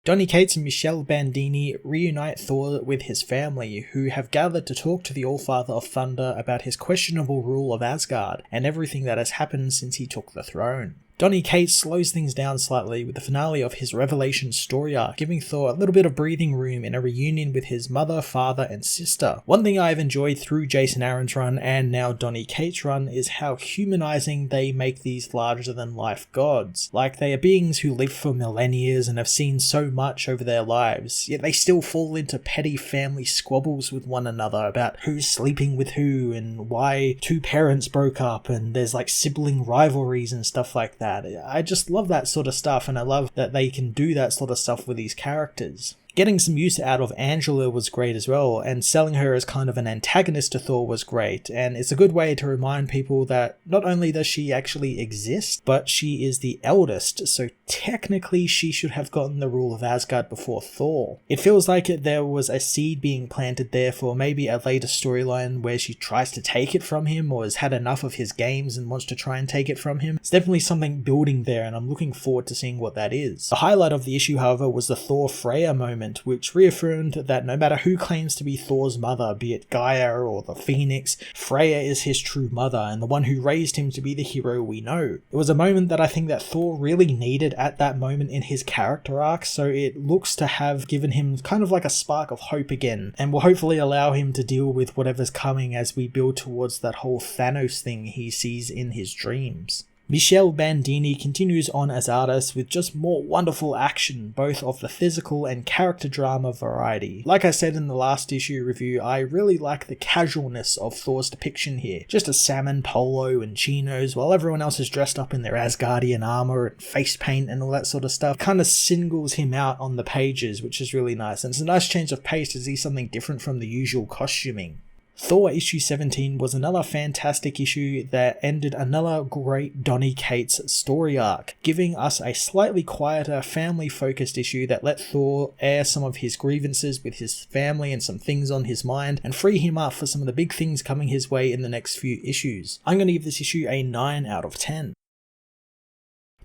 Donny Cates and Michelle Bandini reunite Thor with his family, who have gathered to talk to the Allfather of Thunder about his questionable rule of Asgard and everything that has happened since he took the throne. Donny Cates slows things down slightly with the finale of his Revelation story arc, giving Thor a little bit of breathing room in a reunion with his mother, father, and sister. One thing I've enjoyed through Jason Aaron's run and now Donny Cates' run is how humanizing they make these larger-than-life gods. Like, they are beings who live for millennia and have seen so much over their lives, yet they still fall into petty family squabbles with one another about who's sleeping with who and why two parents broke up, and there's like sibling rivalries and stuff like that. I just love that sort of stuff, and I love that they can do that sort of stuff with these characters. Getting some use out of Angela was great as well, and selling her as kind of an antagonist to Thor was great, and it's a good way to remind people that not only does she actually exist, but she is the eldest, so technically she should have gotten the rule of Asgard before Thor. It feels like there was a seed being planted there for maybe a later storyline where she tries to take it from him or has had enough of his games and wants to try and take it from him. It's definitely something building there, and I'm looking forward to seeing what that is. The highlight of the issue, however, was the Thor Freyja moment, which reaffirmed that no matter who claims to be Thor's mother, be it Gaia or the Phoenix, Freyja is his true mother and the one who raised him to be the hero we know. It was a moment that I think that Thor really needed at that moment in his character arc, so it looks to have given him kind of like a spark of hope again, and will hopefully allow him to deal with whatever's coming as we build towards that whole Thanos thing he sees in his dreams. Michelle Bandini continues on as artist with just more wonderful action, both of the physical and character drama variety. Like I said in the last issue review, I really like the casualness of Thor's depiction here. Just a salmon polo and chinos while everyone else is dressed up in their Asgardian armor and face paint and all that sort of stuff. Kind of singles him out on the pages, which is really nice, and it's a nice change of pace to see something different from the usual costuming. Thor issue 17 was another fantastic issue that ended another great Donny Cates story arc, giving us a slightly quieter, family-focused issue that let Thor air some of his grievances with his family and some things on his mind, and free him up for some of the big things coming his way in the next few issues. I'm going to give this issue a 9 out of 10.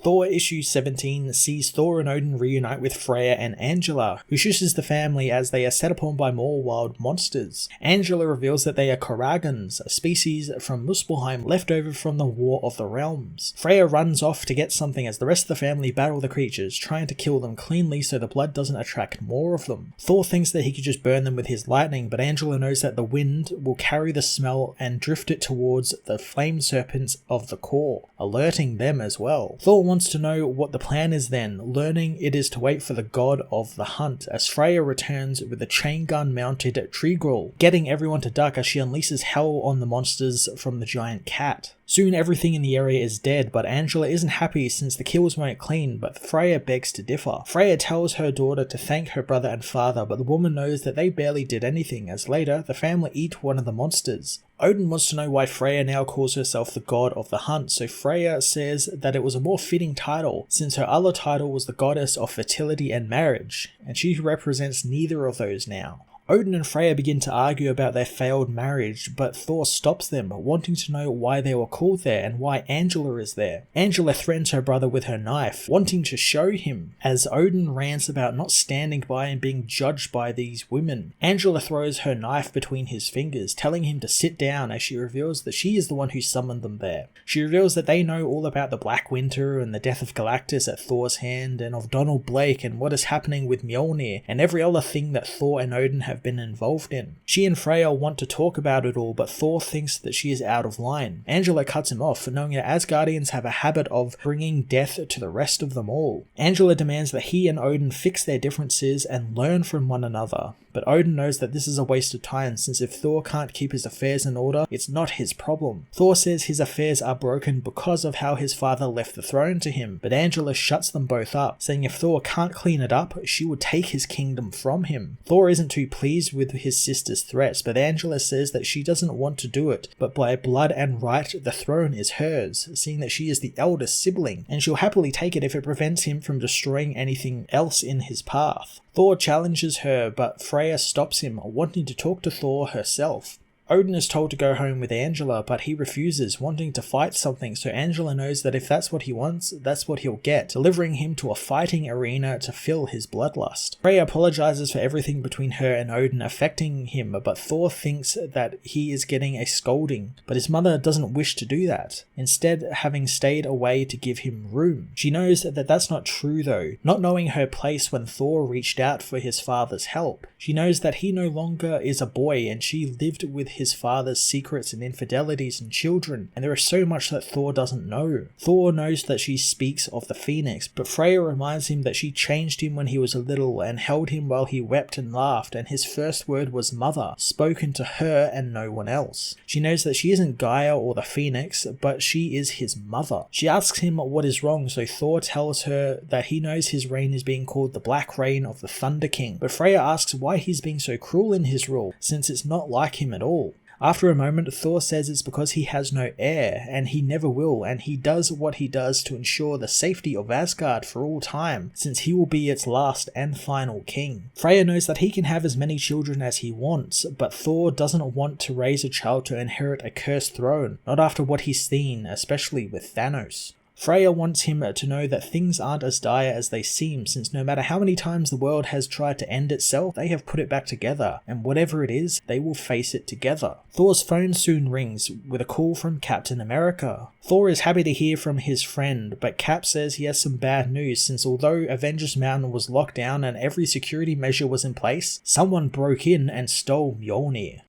Thor issue 17 sees Thor and Odin reunite with Freyja and Angela, who shushes the family as they are set upon by more wild monsters. Angela reveals that they are Korragans, a species from Muspelheim left over from the War of the Realms. Freyja runs off to get something as the rest of the family battle the creatures, trying to kill them cleanly so the blood doesn't attract more of them. Thor thinks that he could just burn them with his lightning, but Angela knows that the wind will carry the smell and drift it towards the flame serpents of the core, alerting them as well. Thor wants to know what the plan is then, learning it is to wait for the god of the hunt, as Freyja returns with a chain gun mounted Treegrul, getting everyone to duck as she unleashes hell on the monsters from the giant cat. Soon everything in the area is dead, but Angela isn't happy since the kills weren't clean, but Freyja begs to differ. Freyja tells her daughter to thank her brother and father, but the woman knows that they barely did anything, as later the family eat one of the monsters. Odin wants to know why Freyja now calls herself the god of the hunt, so Freyja says that it was a more fitting title, since her other title was the goddess of fertility and marriage, and she represents neither of those now. Odin and Freyja begin to argue about their failed marriage, but Thor stops them, wanting to know why they were called there and why Angela is there. Angela threatens her brother with her knife, wanting to show him, as Odin rants about not standing by and being judged by these women. Angela throws her knife between his fingers, telling him to sit down as she reveals that she is the one who summoned them there. She reveals that they know all about the Black Winter and the death of Galactus at Thor's hand, and of Donald Blake and what is happening with Mjolnir, and every other thing that Thor and Odin have been involved in. She and Freyja want to talk about it all, but Thor thinks that she is out of line. Angela cuts him off, knowing that Asgardians have a habit of bringing death to the rest of them all. Angela demands that he and Odin fix their differences and learn from one another, but Odin knows that this is a waste of time, since if Thor can't keep his affairs in order, it's not his problem. Thor says his affairs are broken because of how his father left the throne to him, but Angela shuts them both up, saying if Thor can't clean it up, she would take his kingdom from him. Thor isn't too pleased with his sister's threats, but Angela says that she doesn't want to do it, but by blood and right, the throne is hers, seeing that she is the eldest sibling, and she'll happily take it if it prevents him from destroying anything else in his path. Thor challenges her, but Freyja stops him, wanting to talk to Thor herself. Odin is told to go home with Angela, but he refuses, wanting to fight something, so Angela knows that if that's what he wants, that's what he'll get, delivering him to a fighting arena to fill his bloodlust. Freyja apologizes for everything between her and Odin affecting him, but Thor thinks that he is getting a scolding, but his mother doesn't wish to do that, instead having stayed away to give him room. She knows that that's not true though, not knowing her place when Thor reached out for his father's help. She knows that he no longer is a boy and she lived with his father's secrets and infidelities and children, and there is so much that Thor doesn't know. Thor knows that she speaks of the Phoenix, but Freyja reminds him that she changed him when he was little and held him while he wept and laughed, and his first word was mother, spoken to her and no one else. She knows that she isn't Gaia or the Phoenix, but she is his mother. She asks him what is wrong, so Thor tells her that he knows his reign is being called the Black Reign of the Thunder King, but Freyja asks why he's being so cruel in his rule, since it's not like him at all. After a moment, Thor says it's because he has no heir, and he never will, and he does what he does to ensure the safety of Asgard for all time, since he will be its last and final king. Freyja knows that he can have as many children as he wants, but Thor doesn't want to raise a child to inherit a cursed throne, not after what he's seen, especially with Thanos. Freyja wants him to know that things aren't as dire as they seem, since no matter how many times the world has tried to end itself, they have put it back together, and whatever it is, they will face it together. Thor's phone soon rings with a call from Captain America. Thor is happy to hear from his friend, but Cap says he has some bad news, since although Avengers Mountain was locked down and every security measure was in place, someone broke in and stole Mjolnir.